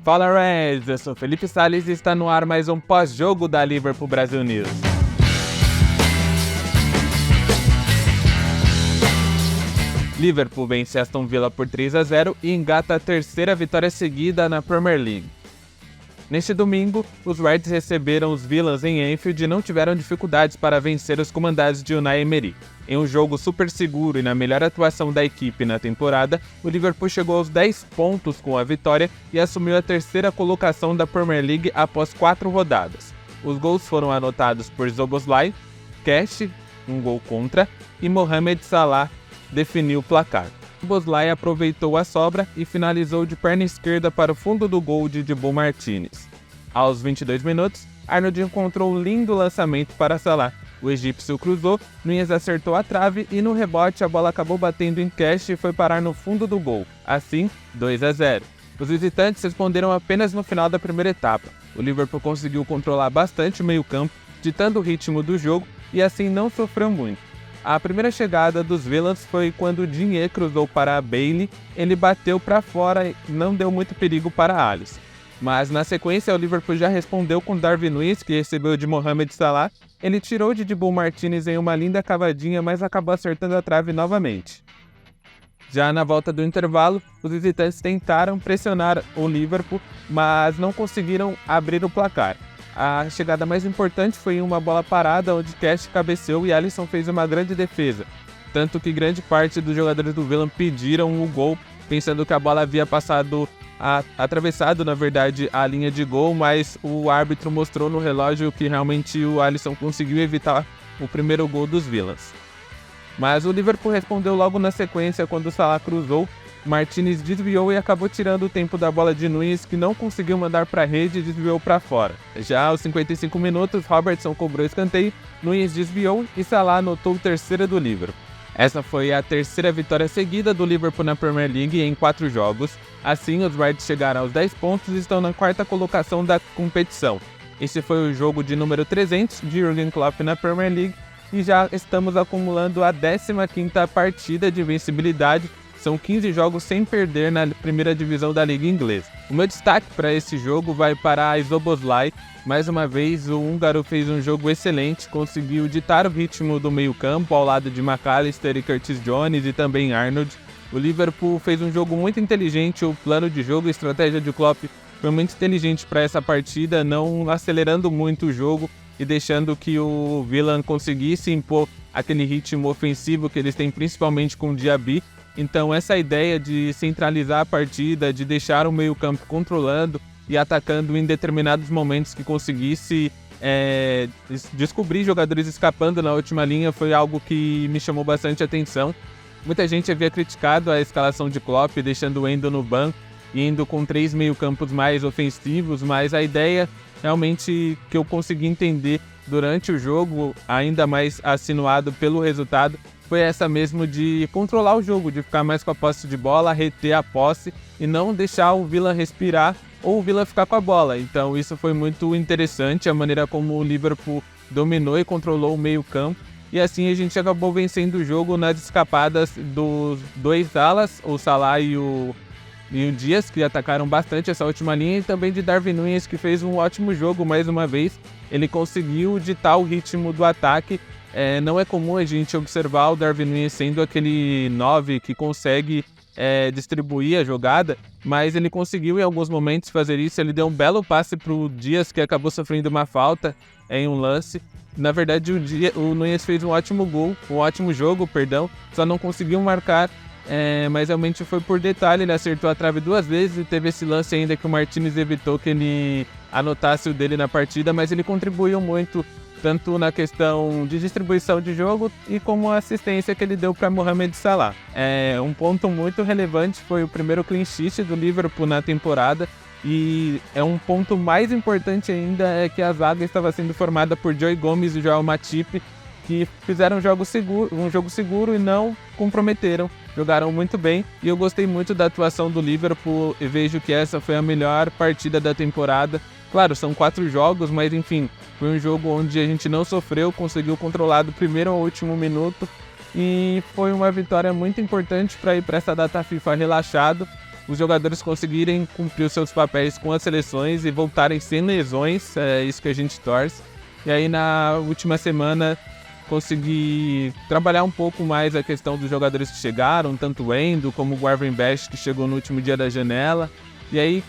Fala Reds, eu sou Felipe Salles e está no ar mais um pós-jogo da Liverpool Brasil News. Liverpool vence Aston Villa por 3-0 e engata a terceira vitória seguida na Premier League. Neste domingo, os Reds receberam os Villains em Anfield e não tiveram dificuldades para vencer os comandados de Unai Emery. Em um jogo super seguro e na melhor atuação da equipe na temporada, o Liverpool chegou aos 10 pontos com a vitória e assumiu a terceira colocação da Premier League após 4 rodadas. Os gols foram anotados por Szoboszlai, Cash, um gol contra, e Mohamed Salah definiu o placar. Szoboszlai aproveitou a sobra e finalizou de perna esquerda para o fundo do gol de Dibu Martínez. Aos 22 minutos, Arnold encontrou um lindo lançamento para Salah. O egípcio cruzou, Núñez acertou a trave e no rebote a bola acabou batendo em Cash e foi parar no fundo do gol. Assim, 2-0. Os visitantes responderam apenas no final da primeira etapa. O Liverpool conseguiu controlar bastante o meio-campo, ditando o ritmo do jogo e assim não sofreu muito. A primeira chegada dos Villains foi quando Digne cruzou para Bailey, ele bateu para fora e não deu muito perigo para Alisson. Mas na sequência o Liverpool já respondeu com Darwin Núñez, que recebeu de Mohamed Salah. Ele tirou de Dibu Martínez em uma linda cavadinha, mas acabou acertando a trave novamente. Já na volta do intervalo, os visitantes tentaram pressionar o Liverpool, mas não conseguiram abrir o placar. A chegada mais importante foi em uma bola parada onde Cash cabeceou e Alisson fez uma grande defesa. Tanto que grande parte dos jogadores do Villa pediram o gol, pensando que a bola havia atravessado, na verdade, a linha de gol, mas o árbitro mostrou no relógio que realmente o Alisson conseguiu evitar o primeiro gol dos Villains. Mas o Liverpool respondeu logo na sequência quando o Salah cruzou. Martínez desviou e acabou tirando o tempo da bola de Núñez, que não conseguiu mandar para a rede e desviou para fora. Já aos 55 minutos, Robertson cobrou escanteio, Núñez desviou e Salah anotou o terceiro do Liverpool. Essa foi a terceira vitória seguida do Liverpool na Premier League em 4 jogos. Assim, os Reds chegaram aos 10 pontos e estão na quarta colocação da competição. Este foi o jogo de número 300 de Jürgen Klopp na Premier League e já estamos acumulando a 15ª partida de invencibilidade. São 15 jogos sem perder na primeira divisão da Liga Inglesa. O meu destaque para esse jogo vai para Szoboszlai. Mais uma vez, o húngaro fez um jogo excelente, conseguiu ditar o ritmo do meio-campo ao lado de McAllister e Curtis Jones e também Arnold. O Liverpool fez um jogo muito inteligente, o plano de jogo e estratégia de Klopp foi muito inteligente para essa partida, não acelerando muito o jogo e deixando que o Villa conseguisse impor aquele ritmo ofensivo que eles têm principalmente com o Diaby. Então essa ideia de centralizar a partida, de deixar o meio-campo controlando e atacando em determinados momentos que conseguisse descobrir jogadores escapando na última linha foi algo que me chamou bastante atenção. Muita gente havia criticado a escalação de Klopp, deixando o Endo no banco e indo com 3 meio-campos mais ofensivos, mas a ideia realmente que eu consegui entender durante o jogo, ainda mais assinuado pelo resultado, foi essa mesmo de controlar o jogo, de ficar mais com a posse de bola, reter a posse e não deixar o Villa respirar ou o Villa ficar com a bola. Então isso foi muito interessante, a maneira como o Liverpool dominou e controlou o meio-campo. E assim a gente acabou vencendo o jogo nas escapadas dos 2 alas, o Salah e o Dias, que atacaram bastante essa última linha, e também de Darwin Núñez, que fez um ótimo jogo mais uma vez. Ele conseguiu ditar o ritmo do ataque. Não é comum a gente observar o Darwin Núñez sendo aquele 9 que consegue distribuir a jogada, mas ele conseguiu em alguns momentos fazer isso. Ele deu um belo passe para o Dias, que acabou sofrendo uma falta em um lance. Na verdade, o Núñez fez um ótimo jogo, só não conseguiu marcar, mas realmente foi por detalhe. Ele acertou a trave 2 vezes e teve esse lance ainda que o Martínez evitou que ele anotasse o dele na partida, mas ele contribuiu muito, tanto na questão de distribuição de jogo e como a assistência que ele deu para Mohamed Salah. Um ponto muito relevante foi o primeiro clean sheet do Liverpool na temporada, e um ponto mais importante ainda é que a zaga estava sendo formada por Joe Gomes e Joel Matip, que fizeram um jogo seguro e não comprometeram, jogaram muito bem, e eu gostei muito da atuação do Liverpool e vejo que essa foi a melhor partida da temporada. Claro, são 4 jogos, mas enfim, foi um jogo onde a gente não sofreu, conseguiu controlar do primeiro ao último minuto e foi uma vitória muito importante para ir para essa data FIFA relaxado. os jogadores conseguirem cumprir os seus papéis com as seleções e voltarem sem lesões, é isso que a gente torce. E aí na última semana consegui trabalhar um pouco mais a questão dos jogadores que chegaram, tanto o Endo como o Gravenberch, que chegou no último dia da janela. E aí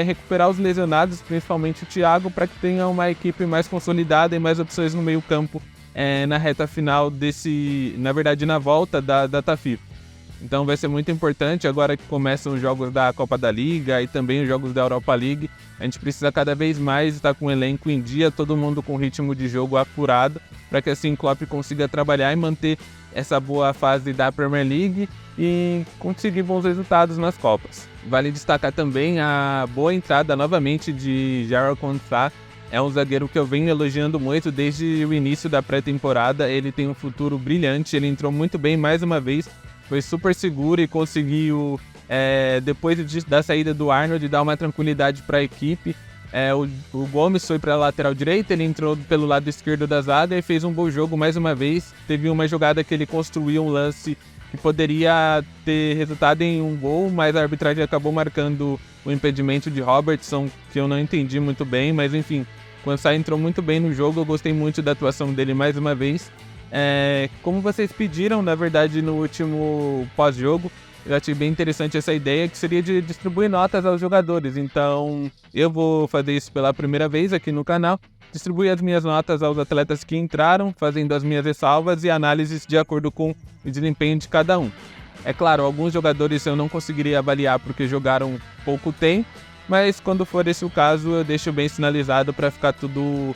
recuperar os lesionados, principalmente o Thiago, para que tenha uma equipe mais consolidada e mais opções no meio campo na reta final na volta da data FIFA. Então vai ser muito importante agora que começam os jogos da Copa da Liga e também os jogos da Europa League. A gente precisa cada vez mais estar com o elenco em dia, todo mundo com ritmo de jogo apurado, para que assim o Klopp consiga trabalhar e manter essa boa fase da Premier League e conseguir bons resultados nas Copas. Vale destacar também a boa entrada novamente de Jarrell Quansah. É um zagueiro que eu venho elogiando muito desde o início da pré-temporada. Ele tem um futuro brilhante, ele entrou muito bem mais uma vez, foi super seguro e conseguiu, depois da saída do Arnold, dar uma tranquilidade para a equipe. O Gomes foi para a lateral direita, ele entrou pelo lado esquerdo da zaga e fez um bom jogo mais uma vez. Teve uma jogada que ele construiu um lance que poderia ter resultado em um gol, mas a arbitragem acabou marcando o impedimento de Robertson, que eu não entendi muito bem, mas enfim, Quansah entrou muito bem no jogo, eu gostei muito da atuação dele mais uma vez. Como vocês pediram, na verdade, no último pós-jogo, eu achei bem interessante essa ideia, que seria de distribuir notas aos jogadores. Então, eu vou fazer isso pela primeira vez aqui no canal, distribuir as minhas notas aos atletas que entraram, fazendo as minhas ressalvas e análises de acordo com o desempenho de cada um. É claro, alguns jogadores eu não conseguiria avaliar porque jogaram pouco tempo, mas quando for esse o caso, eu deixo bem sinalizado para ficar tudo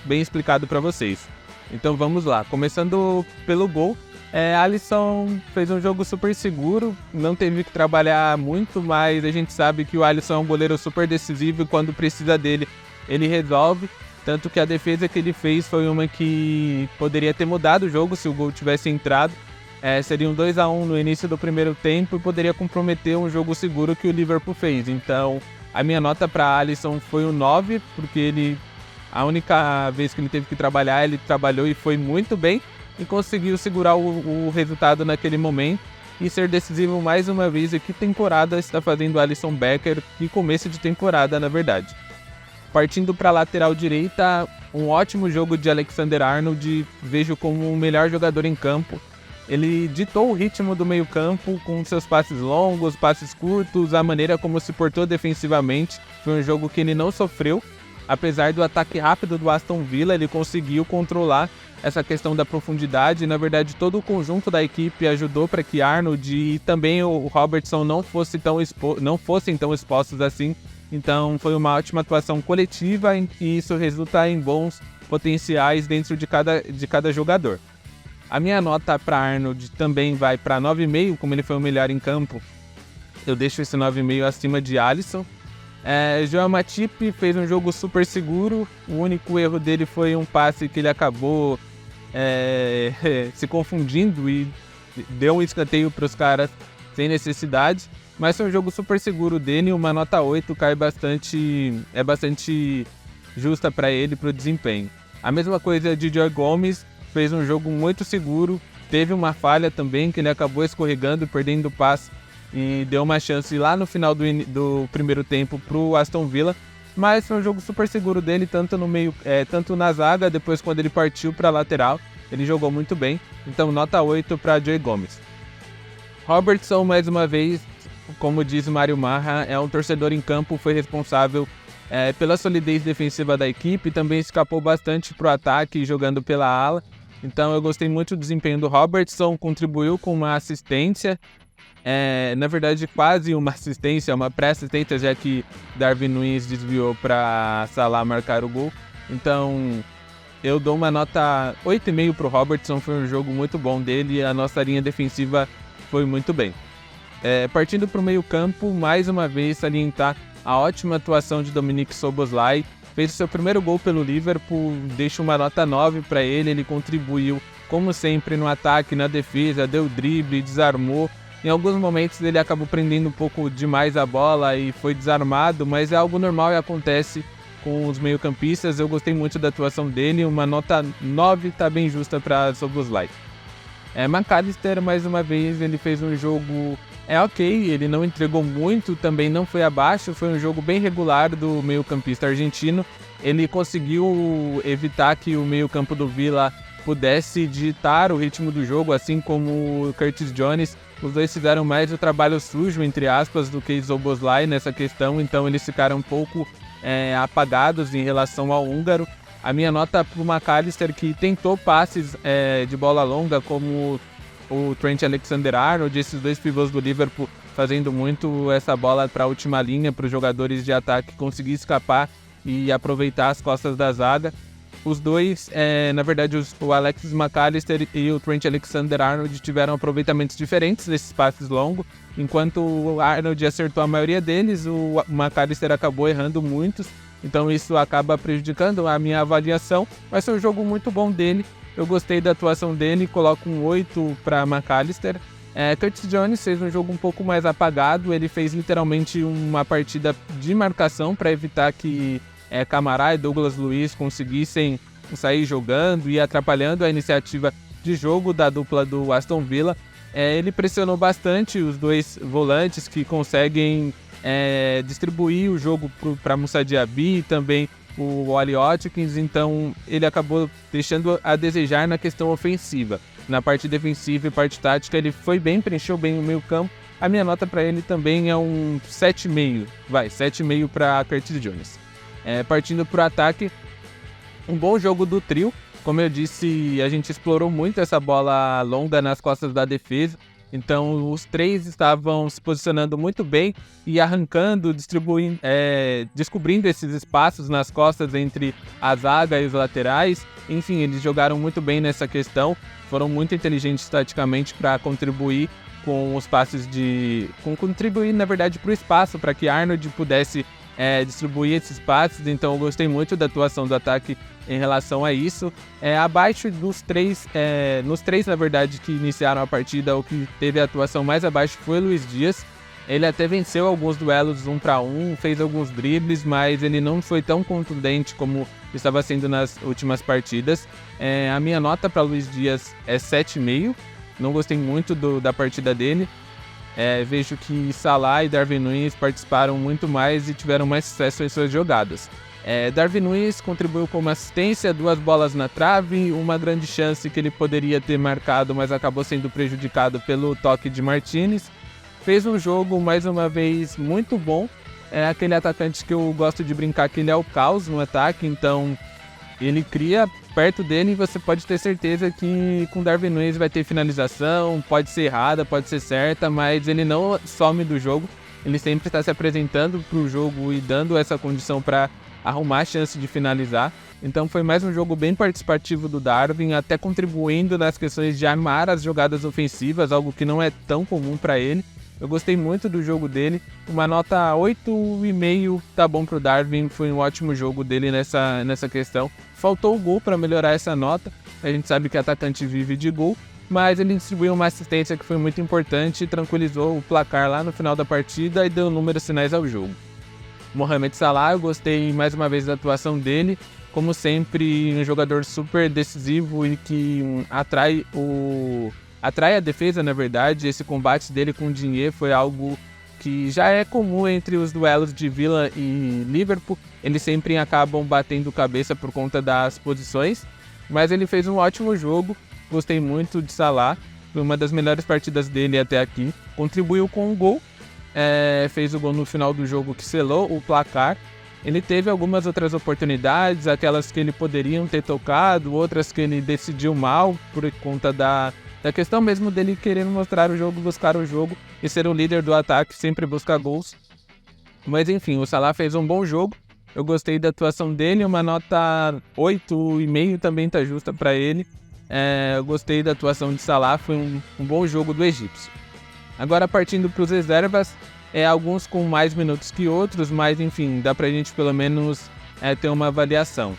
bem explicado para vocês. Então vamos lá, começando pelo gol. Alisson fez um jogo super seguro, não teve que trabalhar muito, mas a gente sabe que o Alisson é um goleiro super decisivo e quando precisa dele, ele resolve. Tanto que a defesa que ele fez foi uma que poderia ter mudado o jogo se o gol tivesse entrado. Seria um 2-1 no início do primeiro tempo e poderia comprometer um jogo seguro que o Liverpool fez. Então a minha nota para Alisson foi um 9, porque a única vez que ele teve que trabalhar, ele trabalhou e foi muito bem e conseguiu segurar o resultado naquele momento e ser decisivo mais uma vez. E que temporada está fazendo Alisson Becker, que começo de temporada na verdade. Partindo para a lateral direita, um ótimo jogo de Alexander-Arnold, vejo como o melhor jogador em campo. Ele ditou o ritmo do meio campo com seus passes longos, passes curtos, a maneira como se portou defensivamente. Foi um jogo que ele não sofreu. Apesar do ataque rápido do Aston Villa, ele conseguiu controlar essa questão da profundidade. Na verdade, todo o conjunto da equipe ajudou para que Arnold e também o Robertson não fossem tão expostos assim. Então foi uma ótima atuação coletiva e isso resulta em bons potenciais dentro de cada jogador. A minha nota para Arnold também vai para 9,5, como ele foi o melhor em campo. Eu deixo esse 9,5 acima de Alisson. Joel Matip fez um jogo super seguro. O único erro dele foi um passe que ele acabou se confundindo e deu um escanteio para os caras sem necessidade. Mas foi um jogo super seguro dele, uma nota 8 é bastante justa para ele, para o desempenho. A mesma coisa de Joe Gomes, fez um jogo muito seguro, teve uma falha também que ele acabou escorregando, perdendo o passe e deu uma chance lá no final do primeiro tempo para o Aston Villa. Mas foi um jogo super seguro dele, tanto na zaga, depois quando ele partiu para a lateral, ele jogou muito bem. Então nota 8 para Joe Gomes. Robertson, mais uma vez, como diz Mário Marra, é um torcedor em campo, foi responsável pela solidez defensiva da equipe, também escapou bastante para o ataque jogando pela ala. Então eu gostei muito do desempenho do Robertson, contribuiu com uma assistência, na verdade quase uma assistência, uma pré-assistência, já que Darwin Núñez desviou para Salah marcar o gol. Então eu dou uma nota 8,5 para o Robertson, foi um jogo muito bom dele e a nossa linha defensiva foi muito bem. Partindo para o meio campo, mais uma vez salientar a ótima atuação de Dominic Szoboszlai. Fez o seu primeiro gol pelo Liverpool, deixo uma nota 9 para ele. Ele contribuiu, como sempre, no ataque, na defesa, deu drible, desarmou. Em alguns momentos ele acabou prendendo um pouco demais a bola e foi desarmado, mas é algo normal e acontece com os meio-campistas. Eu gostei muito da atuação dele, uma nota 9 está bem justa para Szoboszlai. McAllister, mais uma vez, ele fez um jogo ok, ele não entregou muito, também não foi abaixo, foi um jogo bem regular do meio-campista argentino. Ele conseguiu evitar que o meio-campo do Villa pudesse ditar o ritmo do jogo, assim como o Curtis Jones. Os dois fizeram mais o trabalho sujo, entre aspas, do que Szoboszlai nessa questão, então eles ficaram um pouco apagados em relação ao húngaro. A minha nota para o McAllister, que tentou passes de bola longa, como o Trent Alexander-Arnold, esses dois pivôs do Liverpool fazendo muito essa bola para a última linha, para os jogadores de ataque conseguir escapar e aproveitar as costas da zaga. Os dois, na verdade, o Alexis McAllister e o Trent Alexander-Arnold tiveram aproveitamentos diferentes desses passes longos. Enquanto o Arnold acertou a maioria deles, o McAllister acabou errando muitos. Então isso acaba prejudicando a minha avaliação, mas foi um jogo muito bom dele. Eu gostei da atuação dele, coloco um 8 para McAllister. Curtis Jones fez um jogo um pouco mais apagado, ele fez literalmente uma partida de marcação para evitar que Camará e Douglas Luiz conseguissem sair jogando e atrapalhando a iniciativa de jogo da dupla do Aston Villa. Ele pressionou bastante os dois volantes que conseguem distribuir o jogo para Moussa Diaby e também o Ollie Watkins, então ele acabou deixando a desejar na questão ofensiva. Na parte defensiva e parte tática ele foi bem, preencheu bem o meio campo. A minha nota para ele também é um 7,5, 7,5 para Curtis Jones. Partindo para o ataque, um bom jogo do trio. Como eu disse, a gente explorou muito essa bola longa nas costas da defesa. Então os três estavam se posicionando muito bem e arrancando, descobrindo esses espaços nas costas entre a zaga e os laterais. Enfim, eles jogaram muito bem nessa questão, foram muito inteligentes taticamente para contribuir com os passes contribuir na verdade para o espaço, para que Arnold pudesse distribuir esses passes. Então eu gostei muito da atuação do ataque em relação a isso. Abaixo dos três, nos três na verdade que iniciaram a partida, o que teve a atuação mais abaixo foi o Luiz Dias. Ele até venceu alguns duelos 1 para 1, fez alguns dribles, mas ele não foi tão contundente como estava sendo nas últimas partidas. A minha nota para Luiz Dias é 7,5, não gostei muito da partida dele. Vejo que Salah e Darwin Núñez participaram muito mais e tiveram mais sucesso em suas jogadas. Darwin Núñez contribuiu com uma assistência, 2 bolas na trave, uma grande chance que ele poderia ter marcado, mas acabou sendo prejudicado pelo toque de Martinez. Fez um jogo, mais uma vez, muito bom. É aquele atacante que eu gosto de brincar que ele é o caos no ataque, então ele cria perto dele e você pode ter certeza que com Darwin Núñez vai ter finalização, pode ser errada, pode ser certa, mas ele não some do jogo. Ele sempre está se apresentando para o jogo e dando essa condição para arrumar a chance de finalizar. Então foi mais um jogo bem participativo do Darwin, até contribuindo nas questões de armar as jogadas ofensivas, algo que não é tão comum para ele. Eu gostei muito do jogo dele, uma nota 8,5 tá bom pro Darwin, foi um ótimo jogo dele nessa questão. Faltou o gol para melhorar essa nota, a gente sabe que atacante vive de gol, mas ele distribuiu uma assistência que foi muito importante, tranquilizou o placar lá no final da partida e deu números finais ao jogo. Mohamed Salah, eu gostei mais uma vez da atuação dele, como sempre um jogador super decisivo e que atrai a defesa, na verdade. Esse combate dele com o Digne foi algo que já é comum entre os duelos de Villa e Liverpool. Eles sempre acabam batendo cabeça por conta das posições, mas ele fez um ótimo jogo, gostei muito de Salah, foi uma das melhores partidas dele até aqui, contribuiu com um gol, fez o gol no final do jogo que selou o placar. Ele teve algumas outras oportunidades, aquelas que ele poderiam ter tocado, outras que ele decidiu mal por conta da questão mesmo dele querendo mostrar o jogo, buscar o jogo e ser o líder do ataque, sempre busca gols. Mas enfim, o Salah fez um bom jogo, eu gostei da atuação dele, uma nota 8,5 também tá justa para ele. Eu gostei da atuação de Salah, foi um bom jogo do egípcio. Agora partindo para os reservas, alguns com mais minutos que outros, mas enfim, dá pra gente pelo menos ter uma avaliação.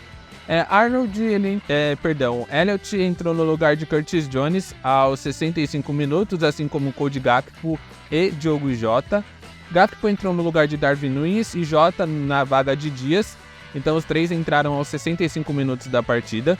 Elliott entrou no lugar de Curtis Jones aos 65 minutos, assim como Cody Gakpo e Diogo Jota. Gakpo entrou no lugar de Darwin Núñez e Jota na vaga de Dias, então os três entraram aos 65 minutos da partida.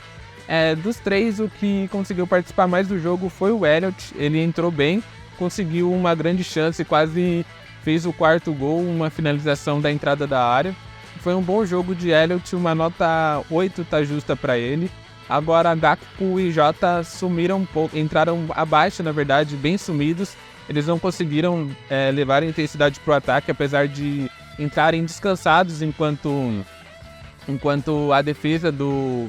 Dos três, o que conseguiu participar mais do jogo foi o Elliott. Ele entrou bem, conseguiu uma grande chance, quase fez o quarto gol, uma finalização da entrada da área. Foi um bom jogo de Elliott, uma nota 8 tá justa para ele. Agora Gakpo e Jota sumiram um pouco, entraram abaixo, na verdade, bem sumidos. Eles não conseguiram levar a intensidade pro ataque, apesar de entrarem descansados enquanto a defesa do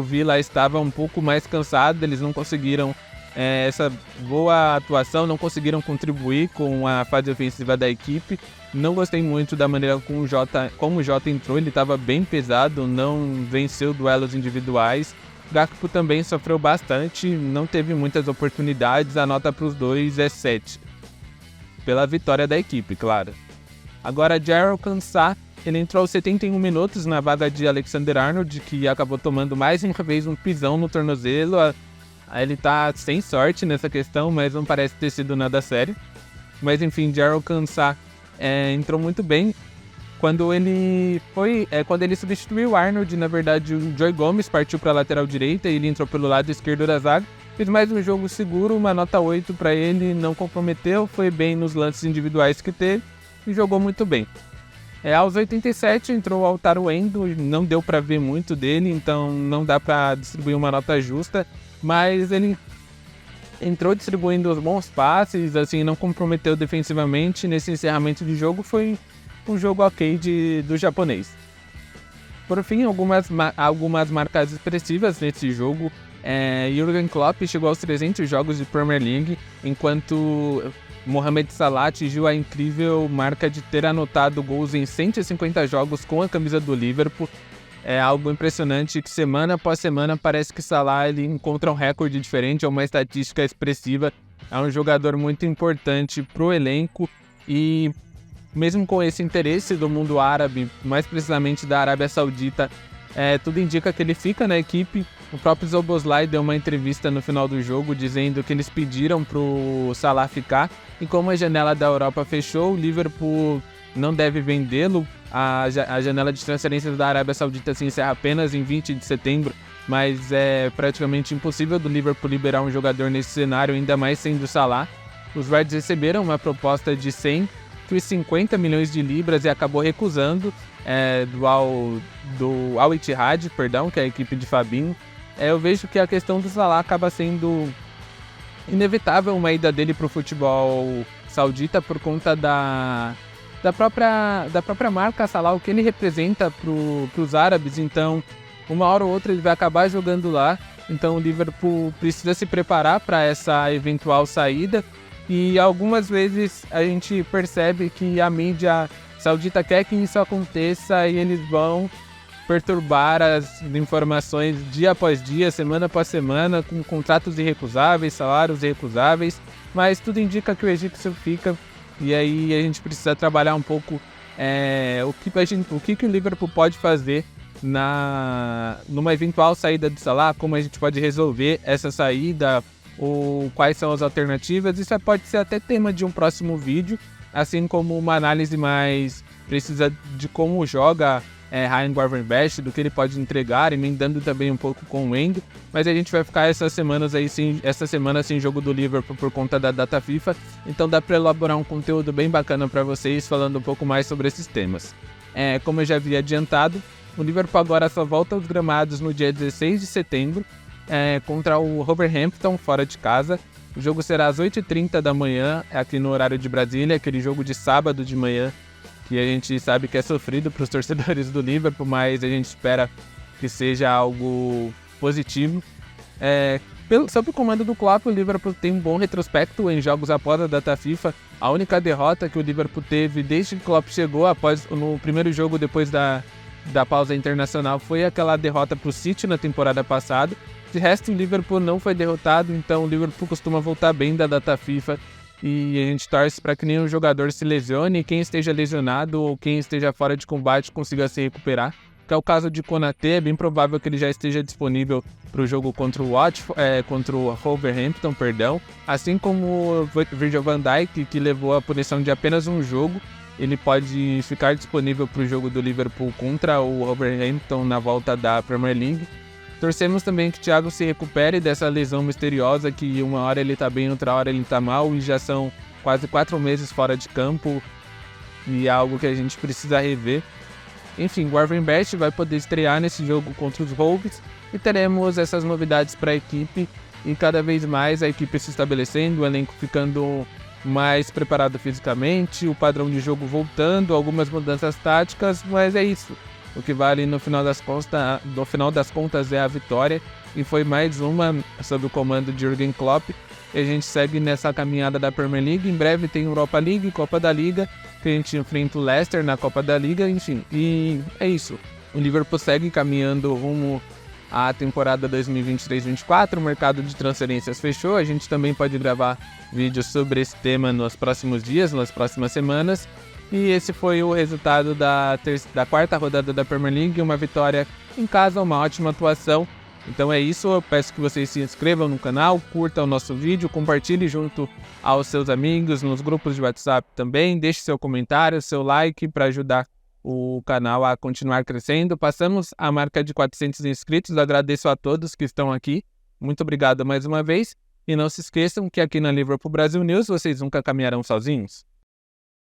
Villa estava um pouco mais cansada. Eles não conseguiram essa boa atuação, não conseguiram contribuir com a fase ofensiva da equipe. Não gostei muito da maneira como o Jota entrou, ele estava bem pesado, não venceu duelos individuais. Gakpo também sofreu bastante, não teve muitas oportunidades, a nota para os dois é 7. Pela vitória da equipe, claro. Agora, Jarell Quansah, ele entrou aos 71 minutos na vaga de Alexander-Arnold, que acabou tomando mais uma vez um pisão no tornozelo. Ele tá sem sorte nessa questão, mas não parece ter sido nada sério. Mas enfim, Jarell Quansah entrou muito bem. Quando ele substituiu o Arnold, na verdade o Joy Gomes partiu para a lateral direita e ele entrou pelo lado esquerdo da zaga. Fez mais um jogo seguro, uma nota 8 para ele, não comprometeu, foi bem nos lances individuais que teve e jogou muito bem. Aos 87 entrou o Altaro Endo, não deu para ver muito dele, então não dá para distribuir uma nota justa, mas ele entrou distribuindo os bons passes, assim, não comprometeu defensivamente. Nesse encerramento de jogo foi um jogo ok do japonês. Por fim, algumas marcas expressivas nesse jogo. Jürgen Klopp chegou aos 300 jogos de Premier League, enquanto Mohamed Salah atingiu a incrível marca de ter anotado gols em 150 jogos com a camisa do Liverpool. É algo impressionante que semana após semana parece que Salah ele encontra um recorde diferente, é uma estatística expressiva. É um jogador muito importante pro elenco e mesmo com esse interesse do mundo árabe, mais precisamente da Arábia Saudita, tudo indica que ele fica na equipe. O próprio Szoboszlai deu uma entrevista no final do jogo dizendo que eles pediram pro Salah ficar e como a janela da Europa fechou, o Liverpool não deve vendê-lo. A janela de transferências da Arábia Saudita se encerra apenas em 20 de setembro, mas é praticamente impossível do Liverpool liberar um jogador nesse cenário, ainda mais sendo o Salah. Os Reds receberam uma proposta de 150 milhões de libras e acabou recusando do Al Ittihad, que é a equipe de Fabinho. Eu vejo que a questão do Salah acaba sendo inevitável uma ida dele para o futebol saudita por conta da própria marca Salah, o que ele representa para os árabes. Então, uma hora ou outra ele vai acabar jogando lá. Então o Liverpool precisa se preparar para essa eventual saída. E algumas vezes a gente percebe que a mídia saudita quer que isso aconteça e eles vão perturbar as informações dia após dia, semana após semana, com contratos irrecusáveis, salários irrecusáveis, mas tudo indica que o egípcio fica, e aí a gente precisa trabalhar um pouco o que o Liverpool pode fazer numa eventual saída do Salah, como a gente pode resolver essa saída, ou quais são as alternativas. Isso pode ser até tema de um próximo vídeo, assim como uma análise mais precisa de como joga Ryan Gravenberch, do que ele pode entregar, emendando também um pouco com o Endo. Mas a gente vai ficar essa semana sem jogo do Liverpool por conta da data FIFA, então dá para elaborar um conteúdo bem bacana para vocês, falando um pouco mais sobre esses temas. Como eu já havia adiantado, o Liverpool agora só volta aos gramados no dia 16 de setembro, contra o Wolverhampton, fora de casa. O jogo será às 8h30 da manhã, aqui no horário de Brasília, aquele jogo de sábado de manhã, que a gente sabe que é sofrido para os torcedores do Liverpool, mas a gente espera que seja algo positivo. Sob o comando do Klopp, o Liverpool tem um bom retrospecto em jogos após a data FIFA. A única derrota que o Liverpool teve desde que o Klopp chegou, no primeiro jogo depois da pausa internacional, foi aquela derrota para o City na temporada passada. De resto, o Liverpool não foi derrotado, então o Liverpool costuma voltar bem da data FIFA e a gente torce para que nenhum jogador se lesione e quem esteja lesionado ou quem esteja fora de combate consiga se recuperar. Que é o caso de Konaté, é bem provável que ele já esteja disponível para o jogo contra o Wolverhampton, assim como o Virgil van Dijk, que levou a punição de apenas um jogo. Ele pode ficar disponível para o jogo do Liverpool contra o Wolverhampton na volta da Premier League. Torcemos também que o Thiago se recupere dessa lesão misteriosa, que uma hora ele tá bem, outra hora ele tá mal, e já são quase 4 meses fora de campo, e é algo que a gente precisa rever. Enfim, o Gravenberch vai poder estrear nesse jogo contra os Wolves, e teremos essas novidades para a equipe, e cada vez mais a equipe se estabelecendo, o elenco ficando mais preparado fisicamente, o padrão de jogo voltando, algumas mudanças táticas, mas é isso. O que vale no final das contas é a vitória, e foi mais uma sob o comando de Jürgen Klopp. E a gente segue nessa caminhada da Premier League. Em breve tem Europa League, Copa da Liga, que a gente enfrenta o Leicester na Copa da Liga, enfim. E é isso. O Liverpool segue caminhando rumo à temporada 2023-24, o mercado de transferências fechou. A gente também pode gravar vídeos sobre esse tema nos próximos dias, nas próximas semanas. E esse foi o resultado da quarta rodada da Premier League, uma vitória em casa, uma ótima atuação. Então é isso, eu peço que vocês se inscrevam no canal, curtam o nosso vídeo, compartilhe junto aos seus amigos, nos grupos de WhatsApp também, deixe seu comentário, seu like para ajudar o canal a continuar crescendo. Passamos a marca de 400 inscritos, agradeço a todos que estão aqui, muito obrigado mais uma vez, e não se esqueçam que aqui na Liverpool Brasil News vocês nunca caminharão sozinhos.